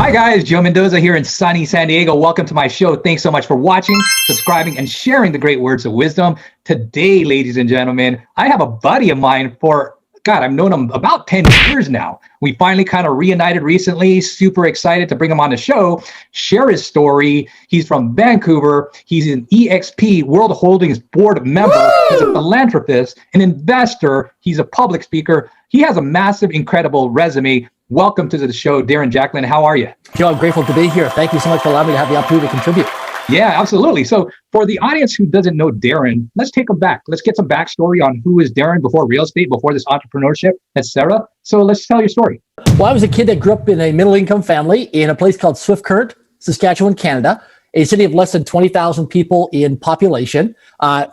Hi guys, Joe Mendoza here in sunny San Diego. Welcome to my show. Thanks so much for watching, subscribing, and sharing the great words of wisdom. Today, ladies and gentlemen, I have a buddy of mine I've known him about 10 years now. We finally kind of reunited recently. Super excited to bring him on the show, share his story. He's from Vancouver. He's an EXP World Holdings board member. Woo! He's a philanthropist, an investor. He's a public speaker. He has a massive, incredible resume. Welcome to the show, Darren Jacklin. How are you? Joe, I'm grateful to be here. Thank you so much for allowing me to have the opportunity to contribute. Yeah, absolutely. So for the audience who doesn't know Darren, let's take them back. Let's get some backstory on who is Darren before real estate, before this entrepreneurship, etc. So let's tell your story. Well, I was a kid that grew up in a middle-income family in a place called Swift Current, Saskatchewan, Canada, a city of less than 20,000 people in population.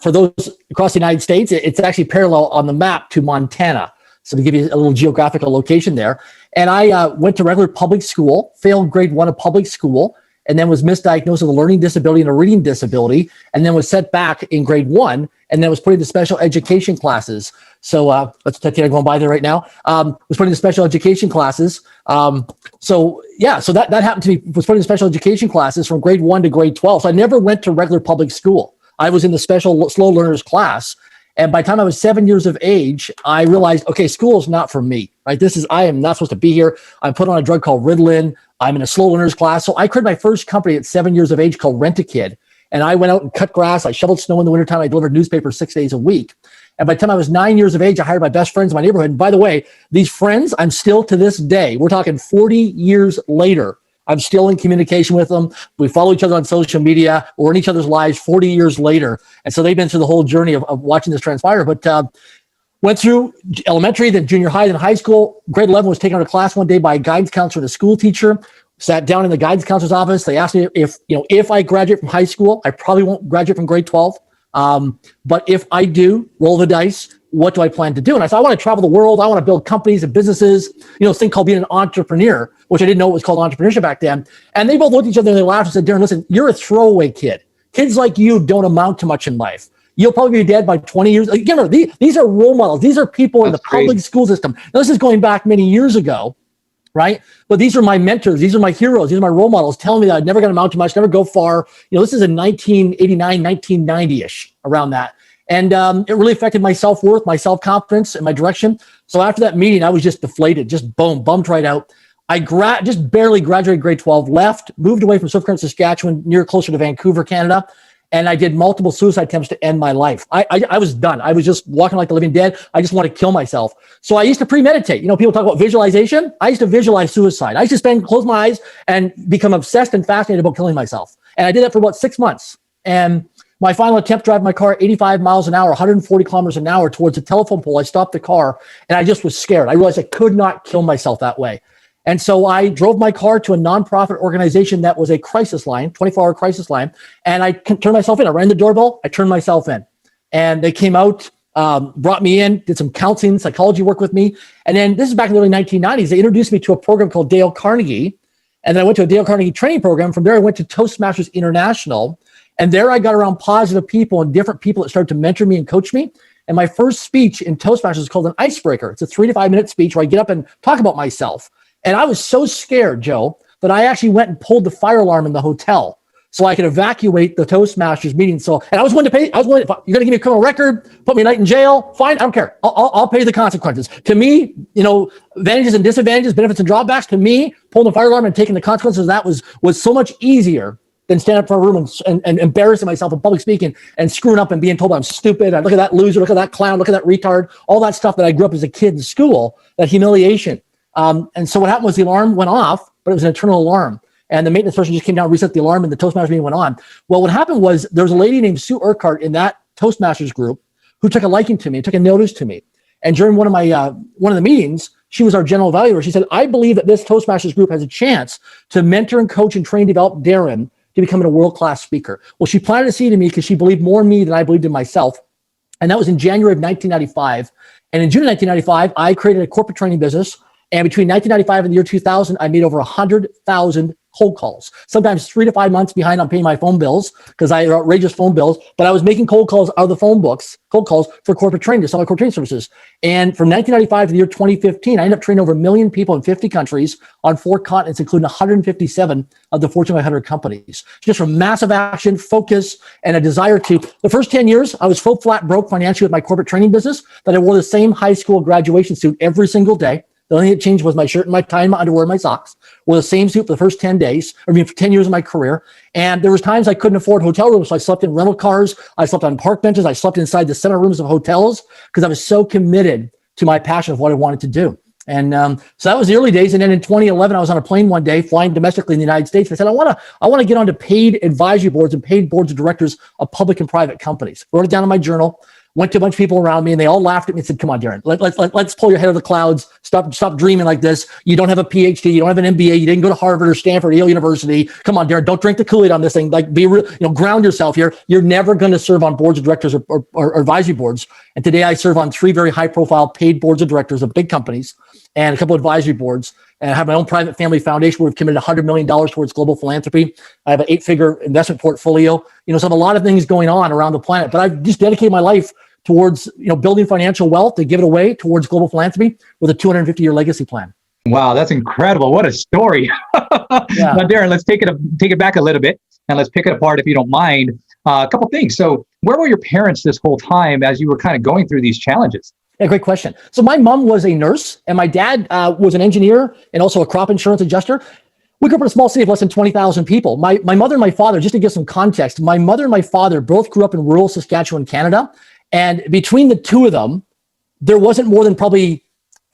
For those across the United States, it's actually parallel on the map to Montana. So to give you a little geographical location there. And I went to regular public school, failed grade 1 of public school, and then was misdiagnosed with a learning disability and a reading disability, and then was set back in grade 1, and then was put into special education classes. So let's take it going by there right now. Was put into special education classes. So that happened to me, was put into special education classes from grade 1 to grade 12. So I never went to regular public school. I was in the special slow learners class. And by the time I was 7 years of age, I realized, okay, school is not for me, right? I am not supposed to be here. I'm put on a drug called Ritalin. I'm in a slow learners class. So I created my first company at 7 years of age called Rent-A-Kid. And I went out and cut grass. I shoveled snow in the wintertime. I delivered newspapers 6 days a week. And by the time I was 9 years of age, I hired my best friends in my neighborhood. And by the way, these friends, I'm still to this day, we're talking 40 years later, I'm still in communication with them. We follow each other on social media. We're in each other's lives 40 years later. And so they've been through the whole journey of watching this transpire. But went through elementary, then junior high, then high school. Grade 11 was taken out of class one day by a guidance counselor and a school teacher. Sat down in the guidance counselor's office. They asked me if I graduate from high school, I probably won't graduate from grade 12. But if I do, roll the dice. What do I plan to do? And I said, I want to travel the world. I want to build companies and businesses, this thing called being an entrepreneur, which I didn't know it was called entrepreneurship back then. And they both looked at each other and they laughed and said, Darren, listen, you're a throwaway kid. Kids like you don't amount to much in life. You'll probably be dead by 20 years. Remember, these are role models. These are people in the public school system. Now, this is going back many years ago, right? But these are my mentors. These are my heroes. These are my role models telling me that I'm never going to amount to much, never go far. This is in 1989, 1990-ish, around that. And it really affected my self-worth, my self-confidence, and my direction. So after that meeting, I was just deflated, just boom, bumped right out. I just barely graduated grade 12, left, moved away from Swift Current, Saskatchewan, closer to Vancouver, Canada. And I did multiple suicide attempts to end my life. I was done. I was just walking like the living dead. I just wanted to kill myself. So I used to premeditate. People talk about visualization. I used to visualize suicide. I used to close my eyes and become obsessed and fascinated about killing myself. And I did that for about 6 months. And my final attempt, driving my car 85 miles an hour, 140 kilometers an hour towards a telephone pole. I stopped the car and I just was scared. I realized I could not kill myself that way. And so I drove my car to a nonprofit organization that was a crisis line, 24-hour crisis line. And I turned myself in. I rang the doorbell. I turned myself in. And they came out, brought me in, did some counseling, psychology work with me. And then this is back in the early 1990s. They introduced me to a program called Dale Carnegie. And then I went to a Dale Carnegie training program. From there, I went to Toastmasters International. And there I got around positive people and different people that started to mentor me and coach me. And my first speech in Toastmasters is called an icebreaker. It's a 3 to 5 minute speech where I get up and talk about myself. And I was so scared, Joe, that I actually went and pulled the fire alarm in the hotel so I could evacuate the Toastmasters meeting. And I was willing to pay. You're going to give me a criminal record, put me a night in jail, fine, I don't care. I'll pay the consequences. To me, advantages and disadvantages, benefits and drawbacks. To me, pulling the fire alarm and taking the consequences of that was so much easier than stand up for a room and embarrassing myself in public speaking and screwing up and being told I'm stupid. Look at that loser, look at that clown, look at that retard, all that stuff that I grew up as a kid in school, that humiliation. And so what happened was the alarm went off, but it was an internal alarm. And the maintenance person just came down, reset the alarm, and the Toastmasters meeting went on. Well, what happened was there was a lady named Sue Urquhart in that Toastmasters group who took a liking to me, took a notice to me. And during one of the meetings, she was our general evaluator. She said, I believe that this Toastmasters group has a chance to mentor and coach and train, develop Darren to become a world-class speaker. Well, she planted a seed in me because she believed more in me than I believed in myself. And that was in January of 1995. And in June of 1995, I created a corporate training business. And between 1995 and the year 2000, I made over 100,000 cold calls, sometimes 3 to 5 months behind on paying my phone bills because I had outrageous phone bills, but I was making cold calls out of the phone books, cold calls for corporate training to sell my corporate training services. And from 1995 to the year 2015, I ended up training over 1 million people in 50 countries on 4 continents, including 157 of the Fortune 500 companies. Just from massive action, focus, and a desire to. The first 10 years, I was full flat broke financially with my corporate training business, that I wore the same high school graduation suit every single day. The only thing that changed was my shirt and my tie and my underwear and my socks. Wore the same suit for the first 10 days, for 10 years of my career. And there was times I couldn't afford hotel rooms, so I slept in rental cars. I slept on park benches. I slept inside the center rooms of hotels because I was so committed to my passion of what I wanted to do. And so that was the early days. And then in 2011, I was on a plane one day flying domestically in the United States. I said, I want to get onto paid advisory boards and paid boards of directors of public and private companies. Wrote it down in my journal. Went to a bunch of people around me and they all laughed at me and said, come on, Darren, let's pull your head out of the clouds. Stop dreaming like this. You don't have a PhD. You don't have an MBA. You didn't go to Harvard or Stanford or Yale University. Come on, Darren, don't drink the Kool-Aid on this thing. Like, be real, ground yourself here. You're never going to serve on boards of directors or advisory boards. And today I serve on 3 very high profile paid boards of directors of big companies and a couple of advisory boards. And I have my own private family foundation where we've committed $100 million towards global philanthropy. I have an 8-figure investment portfolio. So I have a lot of things going on around the planet, but I've just dedicated my life towards building financial wealth to give it away towards global philanthropy with a 250-year legacy plan. Wow, that's incredible. What a story. Yeah. Now, Darren, let's take it back a little bit and let's pick it apart if you don't mind. A couple things. So where were your parents this whole time as you were kind of going through these challenges? Yeah, great question. So my mom was a nurse and my dad was an engineer and also a crop insurance adjuster. We grew up in a small city of less than 20,000 people. My mother and my father, just to give some context, my mother and my father both grew up in rural Saskatchewan, Canada. And between the two of them, there wasn't more than probably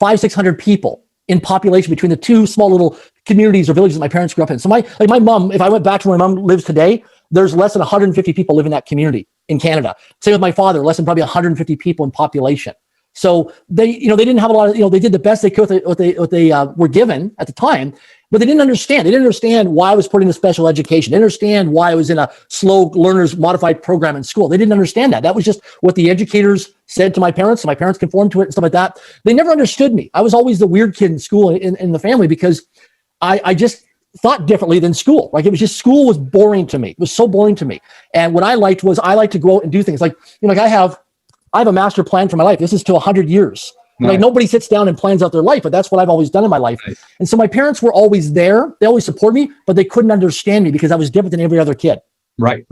500-600 people in population between the two small little communities or villages that my parents grew up in. So my mom, if I went back to where my mom lives today, there's less than 150 people live in that community in Canada. Same with my father, less than probably 150 people in population. So they didn't have a lot of, they did the best they could with what they were given at the time, but they didn't understand. They didn't understand why I was put into special education. They didn't understand why I was in a slow learners modified program in school. They didn't understand that. That was just what the educators said to my parents. So my parents conformed to it and stuff like that. They never understood me. I was always the weird kid in school in the family because I just thought differently than school. Like, it was just, school was boring to me. It was so boring to me. And what I liked to go out and do things like, I have a master plan for my life. This is to 100 years. Nice. Like, nobody sits down and plans out their life, but that's what I've always done in my life. Nice. And so my parents were always there. They always supported me, but they couldn't understand me because I was different than every other kid. Right.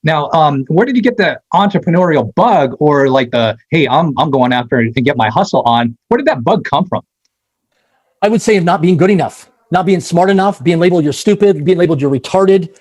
Now, where did you get the entrepreneurial bug, or like hey, I'm going after it and get my hustle on? Where did that bug come from? I would say not being good enough, not being smart enough, being labeled you're stupid, being labeled you're retarded,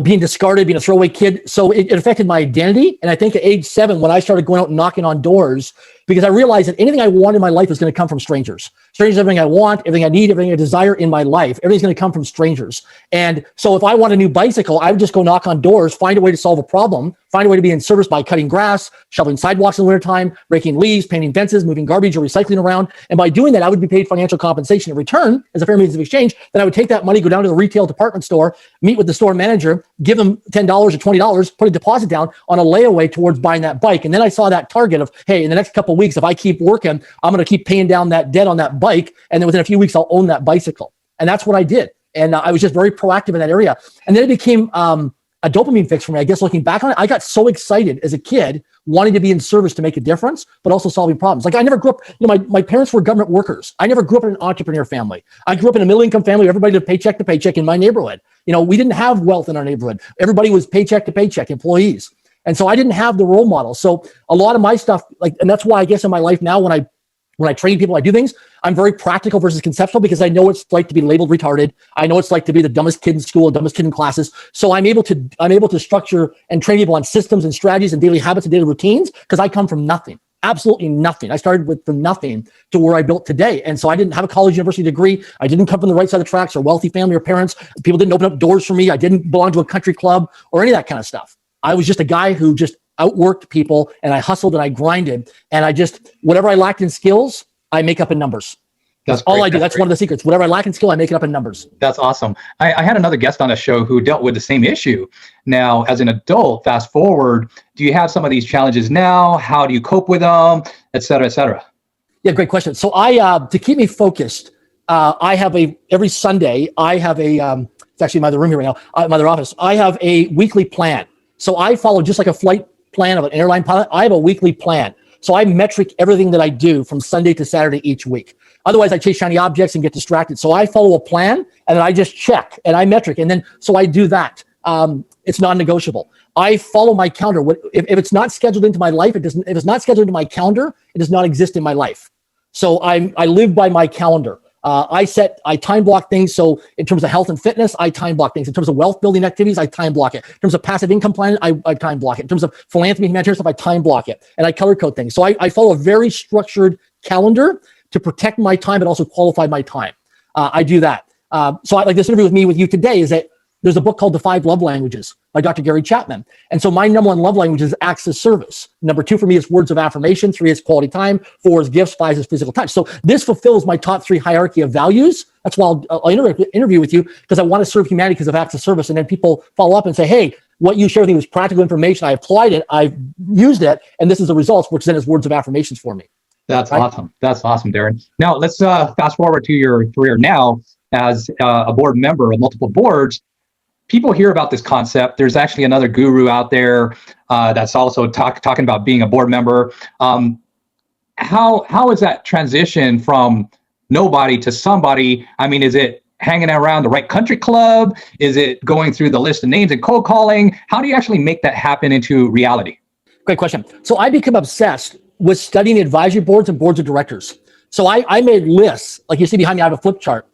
being discarded, being a throwaway kid. So it affected my identity. And I think at age 7, when I started going out and knocking on doors, because I realized that anything I want in my life is going to come from strangers. Strangers, everything I want, everything I need, everything I desire in my life, everything's going to come from strangers. And so if I want a new bicycle, I would just go knock on doors, find a way to solve a problem, find a way to be in service by cutting grass, shoveling sidewalks in the wintertime, raking leaves, painting fences, moving garbage or recycling around. And by doing that, I would be paid financial compensation in return as a fair means of exchange. Then I would take that money, go down to the retail department store, meet with the store manager, give them $10 or $20, put a deposit down on a layaway towards buying that bike. And then I saw that target of, hey, in the next couple of weeks, if I keep working, I'm going to keep paying down that debt on that bike. And then within a few weeks, I'll own that bicycle. And that's what I did. And I was just very proactive in that area. And then it became a dopamine fix for me. I guess looking back on it, I got so excited as a kid, wanting to be in service to make a difference, but also solving problems. Like, I never grew up, my parents were government workers. I never grew up in an entrepreneur family. I grew up in a middle income family. Everybody lived paycheck to paycheck in my neighborhood. We didn't have wealth in our neighborhood. Everybody was paycheck to paycheck employees. And so I didn't have the role model. So a lot of my stuff, and that's why I guess in my life now, when I train people, I do things, I'm very practical versus conceptual, because I know what it's like to be labeled retarded. I know what it's like to be the dumbest kid in school and dumbest kid in classes. So I'm able to structure and train people on systems and strategies and daily habits and daily routines, because I come from nothing, absolutely nothing. I started from nothing to where I built today. And so I didn't have a college university degree. I didn't come from the right side of the tracks or wealthy family or parents. People didn't open up doors for me. I didn't belong to a country club or any of that kind of stuff. I was just a guy who just outworked people, and I hustled and I grinded, and whatever I lacked in skills, I make up in numbers. That's all I do. That's one of the secrets. Whatever I lack in skill, I make it up in numbers. That's awesome. I had another guest on the show who dealt with the same issue. Now, as an adult, fast forward, do you have some of these challenges now? How do you cope with them, et cetera, et cetera? Yeah, great question. So to keep me focused, I have every Sunday, I have it's actually in my other room here right now, my other office. I have a weekly plan. So I follow just like a flight plan of an airline pilot. I have a weekly plan. So I metric everything that I do from Sunday to Saturday each week. Otherwise, I chase shiny objects and get distracted. So I follow a plan and then I just check and I metric. And then, so I do that. It's non-negotiable. I follow my calendar. If it's not scheduled into my life, if it's not scheduled into my calendar, it does not exist in my life. So I live by my calendar. I time block things. So in terms of health and fitness, I time block things. In terms of wealth building activities, I time block it. In terms of passive income planning, I time block it. In terms of philanthropy, humanitarian stuff, I time block it. And I color code things. So I follow a very structured calendar to protect my time, but also qualify my time. I do that. So like this interview with you today is that there's a book called The 5 Love Languages by Dr. Gary Chapman. And so my number one love language is acts of service. Number 2 for me is words of affirmation. 3 is quality time. 4 is gifts. 5 is physical touch. So this fulfills my top 3 hierarchy of values. That's why I'll interview with you, because I want to serve humanity because of acts of service. And then people follow up and say, hey, what you shared with me was practical information. I applied it. I've used it. And this is the results, which then is words of affirmations for me. That's awesome. That's awesome, Darren. Now let's fast forward to your career now as a board member of multiple boards. People hear about this concept. There's actually another guru out there that's also talking about being a board member. How is that transition from nobody to somebody? I mean, is it hanging around the right country club? Is it going through the list of names and cold calling? How do you actually make that happen into reality? Great question. So I became obsessed with studying advisory boards and boards of directors. So I made lists. Like you see behind me, I have a flip chart.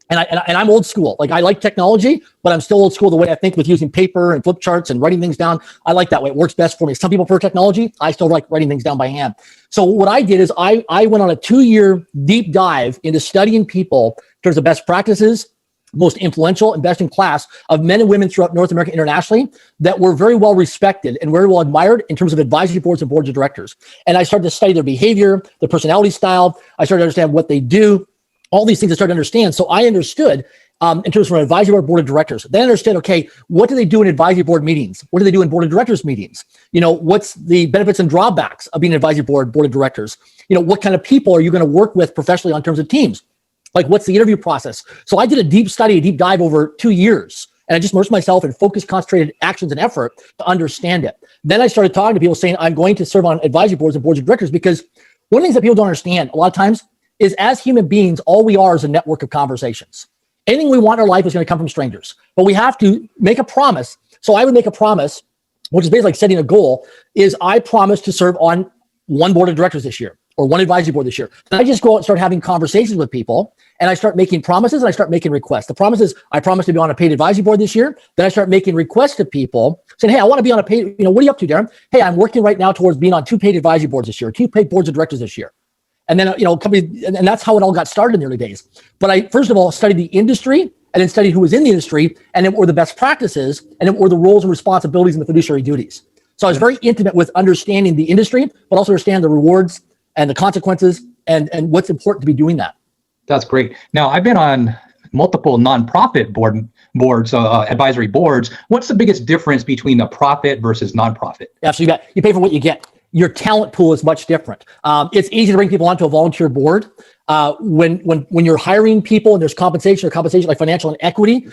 And I'm old school. Like I like technology, but I'm still old school the way I think with using paper and flip charts and writing things down. I like that way. It works best for me. Some people prefer technology. I still like writing things down by hand. So what I did is I went on a 2-year deep dive into studying people in terms of best practices, most influential and best in class of men and women throughout North America internationally that were very well respected and very well admired in terms of advisory boards and boards of directors. And I started to study their behavior, their personality style. I started to understand what they do. All these things I started to understand. So I understood in terms of an advisory board of directors. Then I understood, okay, what do they do in advisory board meetings? What do they do in board of directors meetings? You know, what's the benefits and drawbacks of being an advisory board of directors? You know, what kind of people are you going to work with professionally on terms of teams? Like, what's the interview process? So I did a deep study, a deep dive over 2 years. And I just immersed myself in focused, concentrated actions and effort to understand it. Then I started talking to people saying, I'm going to serve on advisory boards and boards of directors, because one of the things that people don't understand a lot of times is as human beings, all we are is a network of conversations. Anything we want in our life is going to come from strangers, but we have to make a promise. So I would make a promise, which is basically like setting a goal, is I promise to serve on one board of directors this year or one advisory board this year. Then I just go out and start having conversations with people, and I start making promises and I start making requests. The promise is I promise to be on a paid advisory board this year. Then I start making requests to people saying, hey, I want to be on a paid, what are you up to, Darren? Hey, I'm working right now towards being on 2 paid advisory boards this year, 2 paid boards of directors this year. And then, company, and that's how it all got started in the early days. But I, first of all, studied the industry and then studied who was in the industry and then what were the best practices and then what were the roles and responsibilities and the fiduciary duties. So I was very intimate with understanding the industry, but also understand the rewards and the consequences and what's important to be doing that. That's great. Now, I've been on multiple nonprofit boards, advisory boards. What's the biggest difference between a profit versus nonprofit? Yeah, so you pay for what you get. Your talent pool is much different. It's easy to bring people onto a volunteer board. When you're hiring people and there's compensation like financial and equity,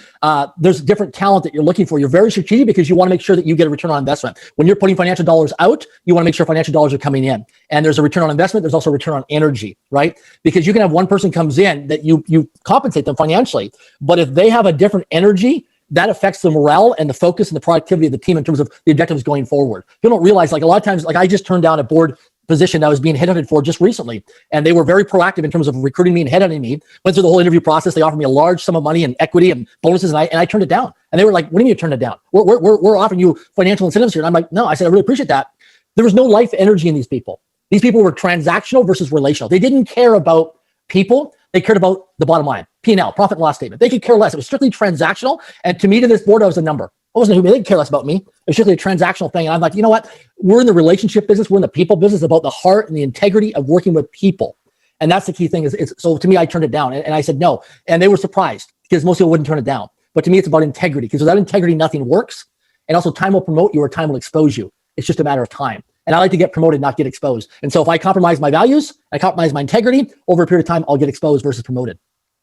there's different talent that you're looking for. You're very strategic because you want to make sure that you get a return on investment. When you're putting financial dollars out, you want to make sure financial dollars are coming in. And there's a return on investment. There's also a return on energy, right? Because you can have one person comes in that you compensate them financially, but if they have a different energy, that affects the morale and the focus and the productivity of the team in terms of the objectives going forward. People don't realize, like a lot of times, like I just turned down a board position that I was being headhunted for just recently. And they were very proactive in terms of recruiting me and headhunting me. Went through the whole interview process. They offered me a large sum of money and equity and bonuses. And I turned it down. And they were like, what do you mean you turned it down? We're offering you financial incentives here. And I'm like, no, I said, I really appreciate that. There was no life energy in these people. These people were transactional versus relational. They didn't care about people. They cared about the bottom line, P&L, profit and loss statement. They could care less. It was strictly transactional. And to me, to this board, I was a number. I wasn't who they could care less about me. It was strictly a transactional thing. And I'm like, you know what? We're in the relationship business. We're in the people business, about the heart and the integrity of working with people. And that's the key thing. So to me, I turned it down and I said no. And they were surprised because most people wouldn't turn it down. But to me, it's about integrity, because without integrity, nothing works. And also, time will promote you or time will expose you. It's just a matter of time. And I like to get promoted, not get exposed. And so if I compromise my values, I compromise my integrity, over a period of time, I'll get exposed versus promoted.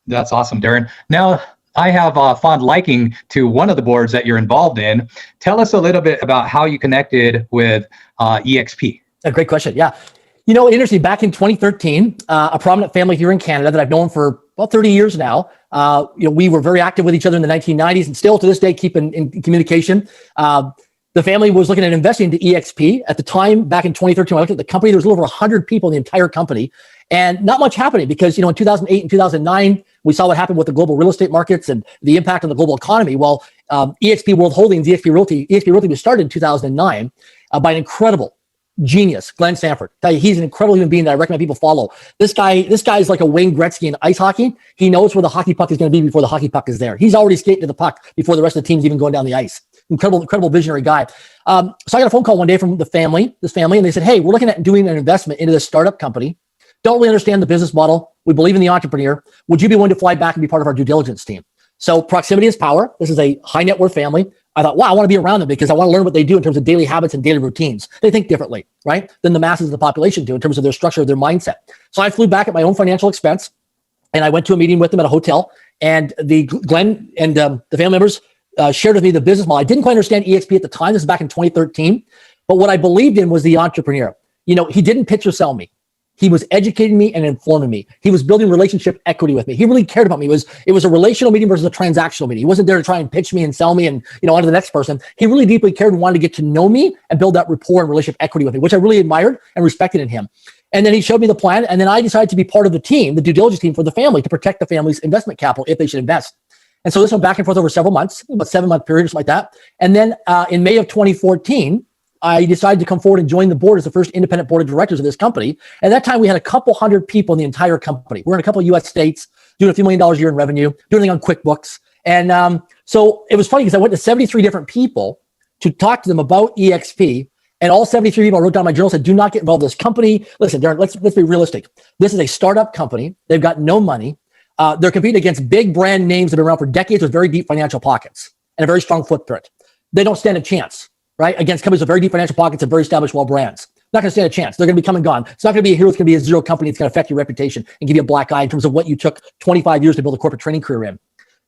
That's awesome, Darren. Now, I have a fond liking to one of the boards that you're involved in. Tell us a little bit about how you connected with EXP. A great question. Yeah. Interesting. Back in 2013, a prominent family here in Canada that I've known for about 30 years now. We were very active with each other in the 1990s and still to this day keep in communication. The family was looking at investing into EXP. At the time, back in 2013, when I looked at the company, there was a little over 100 people in the entire company and not much happening because, in 2008 and 2009, we saw what happened with the global real estate markets and the impact on the global economy. Well, EXP World Holdings, EXP Realty was started in 2009 by an incredible genius, Glenn Sanford. He's an incredible human being that I recommend people follow. This guy is like a Wayne Gretzky in ice hockey. He knows where the hockey puck is going to be before the hockey puck is there. He's already skating to the puck before the rest of the team's even going down the ice. Incredible visionary guy. So I got a phone call one day from this family, and they said, "Hey, we're looking at doing an investment into this startup company. Don't really understand the business model. We believe in the entrepreneur. Would you be willing to fly back and be part of our due diligence team?" So proximity is power. This is a high net worth family. I thought, wow, I want to be around them because I want to learn what they do in terms of daily habits and daily routines. They think differently, right, than the masses of the population do in terms of their structure, their mindset. So I flew back at my own financial expense, and I went to a meeting with them at a hotel. And Glenn and the family members shared with me the business model. I didn't quite understand EXP at the time. This is back in 2013. But what I believed in was the entrepreneur. He didn't pitch or sell me. He was educating me and informing me. He was building relationship equity with me. He really cared about me. It was a relational meeting versus a transactional meeting. He wasn't there to try and pitch me and sell me and on to the next person. He really deeply cared and wanted to get to know me and build that rapport and relationship equity with me, which I really admired and respected in him. And then he showed me the plan, and then I decided to be part of the team, the due diligence team for the family, to protect the family's investment capital if they should invest. And so this went back and forth over several months, about 7-month period or something like that. And then in May of 2014, I decided to come forward and join the board as the first independent board of directors of this company. At that time, we had a couple hundred people in the entire company. We're in a couple of U.S. states, doing a few $1 million a year in revenue, doing it on QuickBooks. And so it was funny because I went to 73 different people to talk to them about EXP. And all 73 people, I wrote down my journal, said, do not get involved in this company. Listen, Darren, let's be realistic. This is a startup company. They've got no money. They're competing against big brand names that have been around for decades with very deep financial pockets and a very strong footprint. They don't stand a chance, right, against companies with very deep financial pockets and very established, well brands. Not going to stand a chance. They're going to be come and gone. It's not going to be a hero. It's going to be a zero company. It's going to affect your reputation and give you a black eye in terms of what you took 25 years to build a corporate training career in.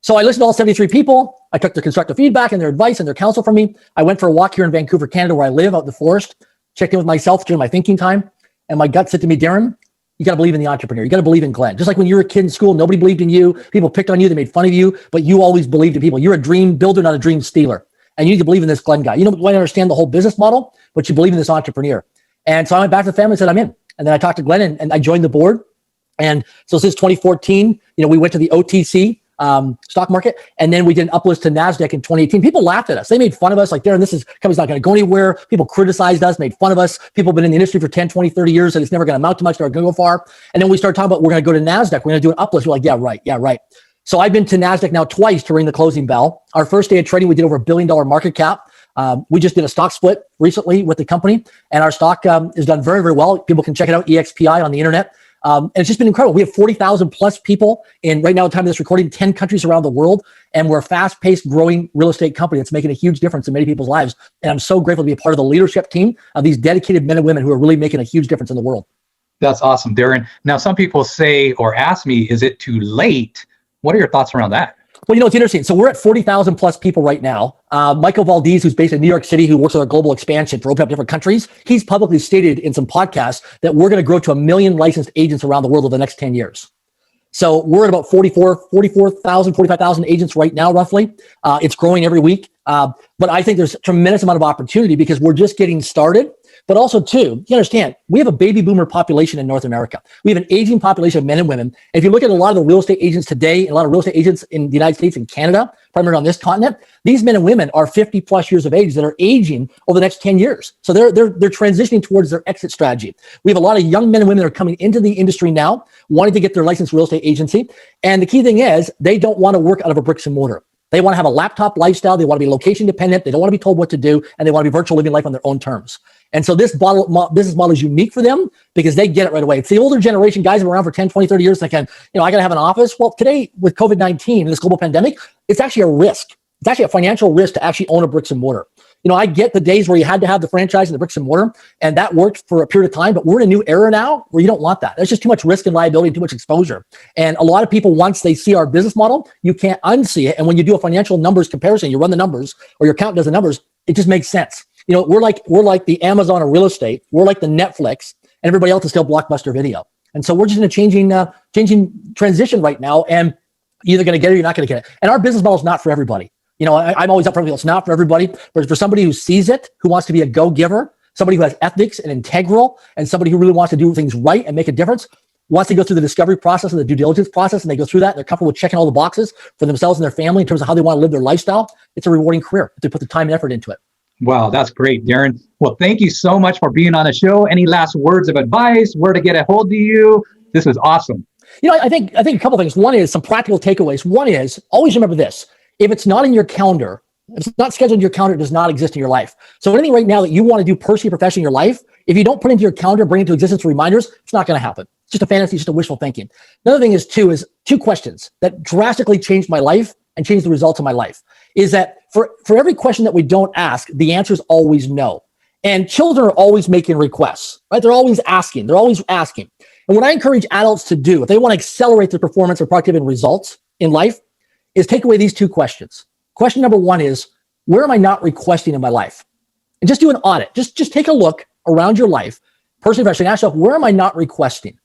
So I listened to all 73 people. I took their constructive feedback and their advice and their counsel from me. I went for a walk here in Vancouver, Canada, where I live, out in the forest, checked in with myself during my thinking time. And my gut said to me, Darren, you got to believe in the entrepreneur. You got to believe in Glenn. Just like when you were a kid in school, nobody believed in you. People picked on you. They made fun of you, but you always believed in people. You're a dream builder, not a dream stealer. And you need to believe in this Glenn guy. You don't want to understand the whole business model, but you believe in this entrepreneur. And so I went back to the family and said, I'm in. And then I talked to Glenn and I joined the board. And so since 2014, we went to the OTC stock market. And then we did an uplist to NASDAQ in 2018. People laughed at us. They made fun of us. Like, Darren, company's not going to go anywhere. People criticized us, made fun of us. People have been in the industry for 10, 20, 30 years, and it's never going to amount to much. They're going to go far. And then we started talking about, we're going to go to NASDAQ. We're going to do an uplist. We're like, yeah, right. So I've been to NASDAQ now twice to ring the closing bell. Our first day of trading, we did over $1 billion market cap. We just did a stock split recently with the company, and our stock is done very, very well. People can check it out, EXPI on the internet. And it's just been incredible. We have 40,000 plus people in right now, at the time of this recording, 10 countries around the world. And we're a fast-paced growing real estate company that's making a huge difference in many people's lives. And I'm so grateful to be a part of the leadership team of these dedicated men and women who are really making a huge difference in the world. That's awesome, Darren. Now, some people say or ask me, is it too late? What are your thoughts around that? Well, it's interesting. So we're at 40,000 plus people right now. Michael Valdez, who's based in New York City, who works on our global expansion for opening up different countries, he's publicly stated in some podcasts that we're going to grow to 1 million licensed agents around the world over the next 10 years. So we're at about 44,000, 45,000 agents right now, roughly. It's growing every week. But I think there's a tremendous amount of opportunity because we're just getting started. But also, too, you understand, we have a baby boomer population in North America. We have an aging population of men and women. And if you look at a lot of the real estate agents today, and a lot of real estate agents in the United States and Canada, primarily on this continent, these men and women are 50 plus years of age that are aging over the next 10 years. So they're transitioning towards their exit strategy. We have a lot of young men and women that are coming into the industry now, wanting to get their licensed real estate agency. And the key thing is they don't want to work out of a bricks and mortar. They want to have a laptop lifestyle. They want to be location dependent. They don't want to be told what to do, and they want to be virtual living life on their own terms. And so this business model is unique for them because they get it right away. It's the older generation, guys have been around for 10, 20, 30 years thinking, I got to have an office. Well, today with COVID-19 and this global pandemic, it's actually a risk. It's actually a financial risk to actually own a bricks and mortar. I get the days where you had to have the franchise and the bricks and mortar, and that worked for a period of time, but we're in a new era now where you don't want that. There's just too much risk and liability, too much exposure. And a lot of people, once they see our business model, you can't unsee it. And when you do a financial numbers comparison, you run the numbers, or your accountant does the numbers, it just makes sense. We're like the Amazon of real estate. We're like the Netflix, and everybody else is still Blockbuster Video. And so we're just in a changing transition right now, and you're either going to get it or you're not going to get it. And our business model is not for everybody. I'm always up for people. It's not for everybody, but for somebody who sees it, who wants to be a go-giver, somebody who has ethics and integral, and somebody who really wants to do things right and make a difference, wants to go through the discovery process and the due diligence process, and they go through that, and they're comfortable with checking all the boxes for themselves and their family in terms of how they want to live their lifestyle. It's a rewarding career if they put the time and effort into it. Wow, that's great, Darren. Well, thank you so much for being on the show. Any last words of advice, where to get a hold of you? This was awesome. I think a couple things. One is some practical takeaways. One is always remember this. If it's not in your calendar, if it's not scheduled in your calendar, it does not exist in your life. So anything right now that you want to do personally, professionally in your life, if you don't put into your calendar, bring into existence reminders, it's not going to happen. It's just a fantasy, it's just a wishful thinking. Another thing is two questions that drastically changed my life and changed the results of my life. Is that for every question that we don't ask, the answer is always no. And children are always making requests, right? They're always asking. And what I encourage adults to do, if they want to accelerate their performance or productivity and results in life, is take away these two questions. Question number one is, where am I not requesting in my life? And just do an audit. Just take a look around your life, personally, professionally, ask yourself, where am I not requesting?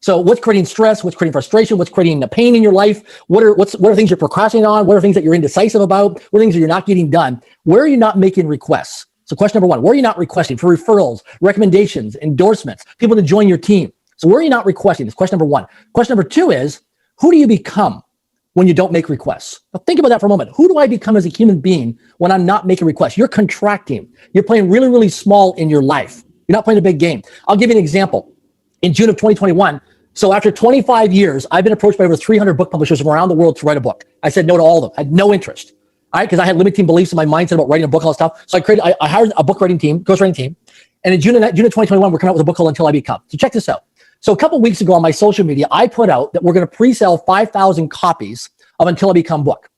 So what's creating stress? What's creating frustration? What's creating the pain in your life? What are things you're procrastinating on? What are things that you're indecisive about? What are things that you're not getting done? Where are you not making requests? So question number one, where are you not requesting for referrals, recommendations, endorsements, people to join your team? So where are you not requesting? That's question number one. Question number two is, who do you become when you don't make requests? Now think about that for a moment. Who do I become as a human being when I'm not making requests? You're contracting. You're playing really, really small in your life. You're not playing a big game. I'll give you an example. In June of 2021, so after 25 years, I've been approached by over 300 book publishers from around the world to write a book. I said no to all of them. I had no interest. All right, because I had limiting beliefs in my mindset about writing a book, all that stuff. So I hired a book writing team, ghostwriting team. And in June of 2021, we're coming out with a book called Until I Become. So check this out. So a couple of weeks ago on my social media, I put out that we're going to pre-sell 5,000 copies of Until I Become book.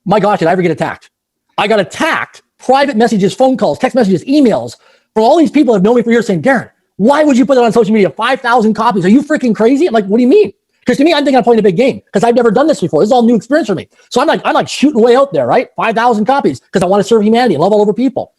My gosh, did I ever get attacked? I got attacked, private messages, phone calls, text messages, emails from all these people that have known me for years saying, Darren, why would you put that on social media? 5,000 copies. Are you freaking crazy? I'm like, what do you mean? Because to me, I'm thinking I'm playing a big game because I've never done this before. This is all new experience for me. So I'm like shooting way out there, right? 5,000 copies because I want to serve humanity and love all over people.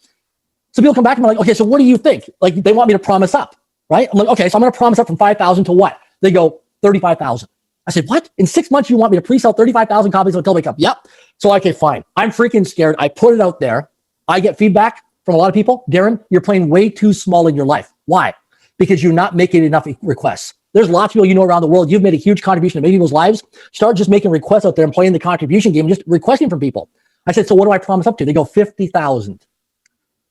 So people come back and I'm like, okay, so what do you think? Like they want me to promise up, right? I'm like, okay, so I'm going to promise up from 5,000 to what? They go 35,000. I said, what? In 6 months, you want me to pre-sell 35,000 copies Until I Become? Yep. So okay, fine. I'm freaking scared. I put it out there. I get feedback from a lot of people. Darren, you're playing way too small in your life. Why? Because you're not making enough requests. There's lots of people around the world. You've made a huge contribution to many people's lives. Start just making requests out there and playing the contribution game, just requesting from people. I said, so what do I promise up to? They go 50,000.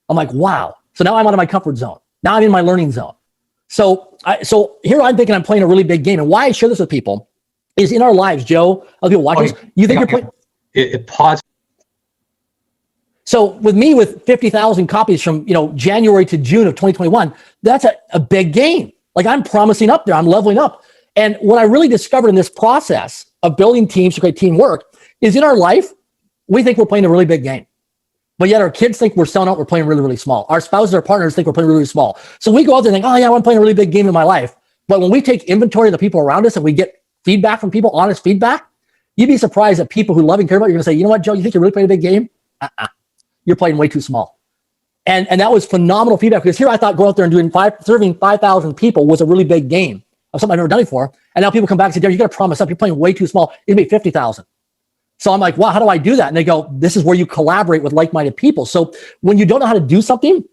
I'm like, wow. So now I'm out of my comfort zone. Now I'm in my learning zone. So here I'm thinking I'm playing a really big game. And why I share this with people is in our lives, Joe, other people watching this, you think you're playing. It paused. So with me, with 50,000 copies from January to June of 2021, that's a big game. Like I'm promising up there, I'm leveling up. And what I really discovered in this process of building teams to create teamwork is in our life, we think we're playing a really big game. But yet our kids think we're selling out, we're playing really, really small. Our spouses, our partners think we're playing really, really small. So we go out there and think, oh yeah, I'm playing a really big game in my life. But when we take inventory of the people around us and we get feedback from people, honest feedback, you'd be surprised that people who love and care about you are going to say, you know what, Joe, you think you're really playing a big game? You're playing way too small. And that was phenomenal feedback because here I thought going out there and serving 5,000 people was a really big game of something I've never done before. And now people come back and say, Darren, you got to promise up. You're playing way too small. It's going to be 50,000. So I'm like, wow, how do I do that? And they go, this is where you collaborate with like-minded people. So when you don't know how to do something,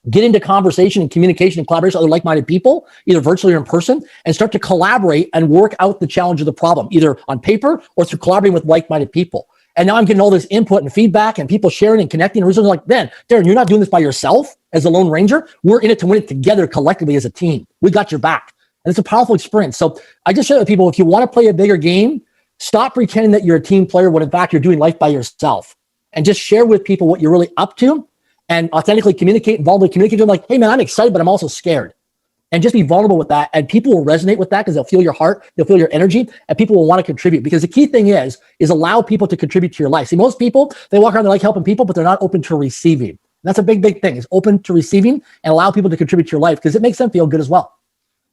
get into conversation and communication and collaboration with other like-minded people, either virtually or in person, and start to collaborate and work out the challenge of the problem, either on paper or through collaborating with like-minded people. And now I'm getting all this input and feedback and people sharing and connecting. And results like, then, Darren, you're not doing this by yourself as a lone ranger. We're in it to win it together collectively as a team. We got your back. And it's a powerful experience. So I just share with people, if you want to play a bigger game, stop pretending that you're a team player when in fact you're doing life by yourself. And just share with people what you're really up to and authentically communicate and vulnerably communicate to them like, hey man, I'm excited, but I'm also scared. And just be vulnerable with that. And people will resonate with that because they'll feel your heart, they'll feel your energy, and people will want to contribute. Because the key thing is allow people to contribute to your life. See, most people, they walk around, they like helping people, but they're not open to receiving. That's a big, big thing. It's open to receiving and allow people to contribute to your life because it makes them feel good as well.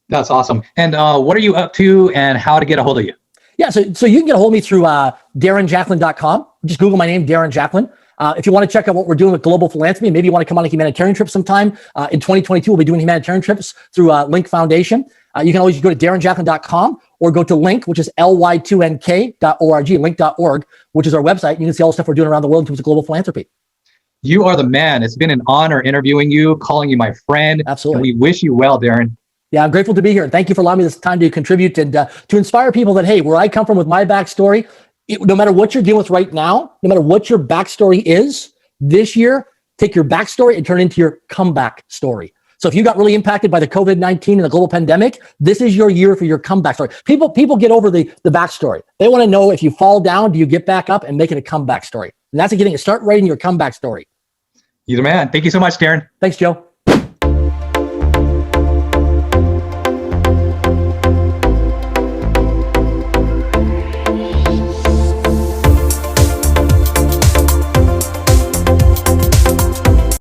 That's awesome. And what are you up to and how to get a hold of you? Yeah, so you can get a hold of me through DarrenJacklin.com. Just Google my name, Darren Jacklin. If you want to check out what we're doing with global philanthropy, maybe you want to come on a humanitarian trip sometime. In 2022, we'll be doing humanitarian trips through Link Foundation. You can always go to DarrenJacklin.com or go to Link, which is ly2nk.org, link.org, which is our website. You can see all the stuff we're doing around the world in terms of global philanthropy. You are the man. It's been an honor interviewing you, calling you my friend. Absolutely. And we wish you well, Darren. Yeah, I'm grateful to be here. Thank you for allowing me this time to contribute and to inspire people that, hey, where I come from with my backstory, no matter what you're dealing with right now, no matter what your backstory is, this year, take your backstory and turn it into your comeback story. So if you got really impacted by the COVID-19 and the global pandemic, this is your year for your comeback story. People get over the backstory. They want to know if you fall down, do you get back up and make it a comeback story? And that's the getting it. Start writing your comeback story. You're the man. Thank you so much, Darren. Thanks, Joe.